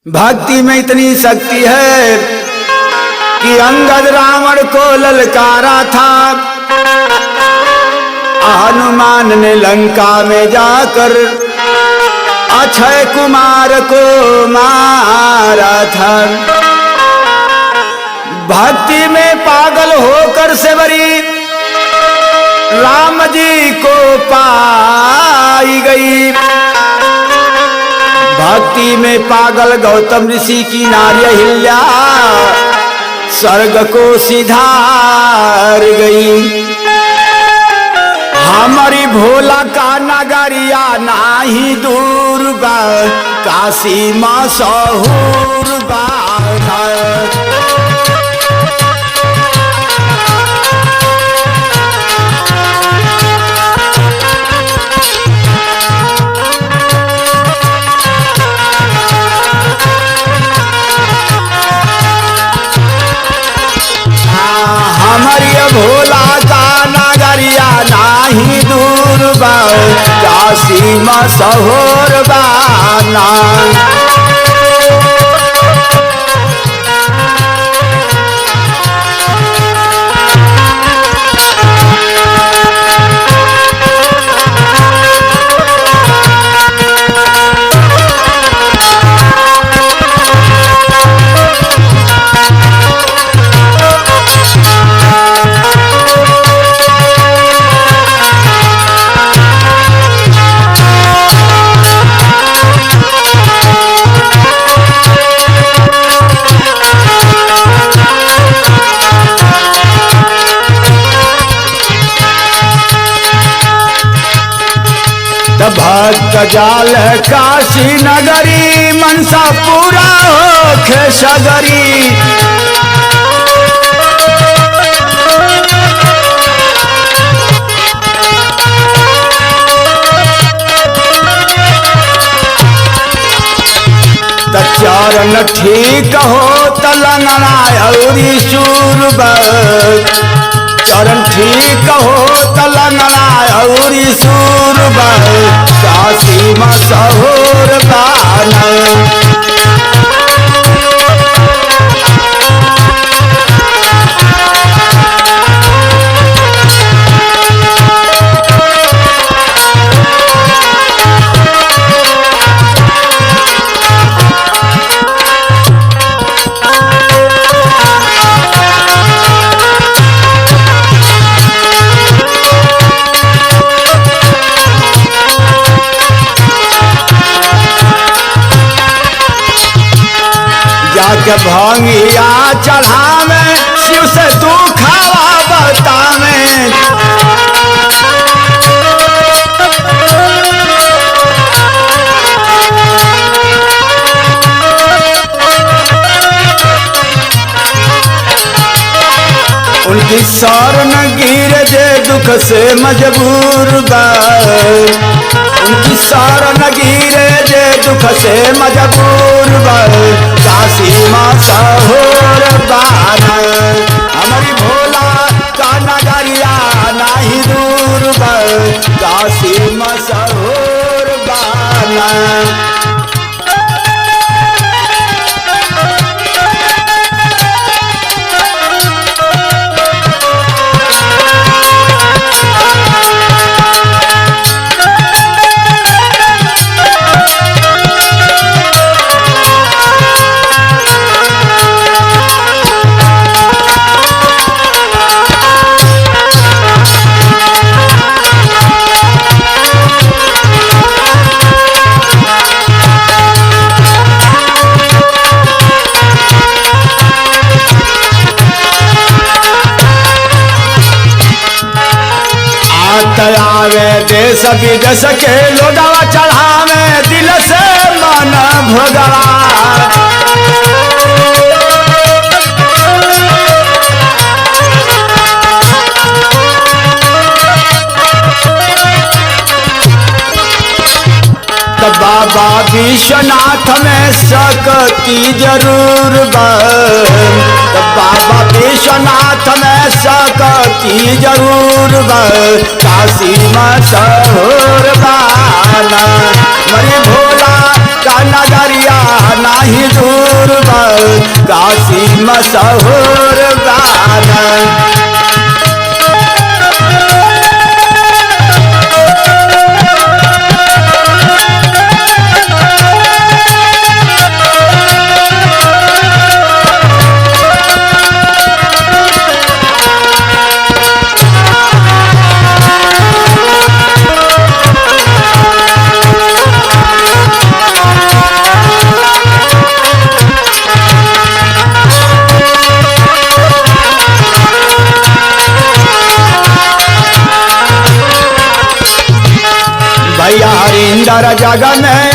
भक्ति में इतनी शक्ति है कि अंगद रावण को ललकारा था। हनुमान ने लंका में जाकर अक्षय कुमार को मारा था। भक्ति में पागल होकर सेवरी राम जी को पाई गई। भक्ति में पागल गौतम ऋषि की नारी अहिल्या स्वर्ग को सिधार गई। हमारी भोला का नगरिया नाही दूर बा, काशी मशहूर बा। हमारी भोला का नगरिया नाही दूर बा, काशी मशहूर बाना। भक्त जाल काशी नगरी, मनसा पूरा होखे सगरी। चरण ठीक हो तलंगना औरी सूरबा, चरण ठीक हो तलंगना औरी सूरबा, काशी मशहूर बाना। जाके भंगिया चढ़ावे, शिव से तू खावा बतावे। उनकी शरण गिर जे दुख से मजबूर बा, उनकी शरण गिरे जे दुख से मजबूर बा, काशी मशहूर बाना। हमारी भोला का नगरिया नाही दूर बा, काशी मशहूर बाना। आवे देश विदेश के लोगवा चढ़ावे, दिल से मन भोगवा। तो बाबा विश्वनाथ में शक्ति जरूर बा, तो बाबा विश्वनाथ में शक्ति जरूर बा, काशी मशहूर बाना। मरी भोला का नगरिया नाही मशहूर गाना। भैया हरिंदर जग में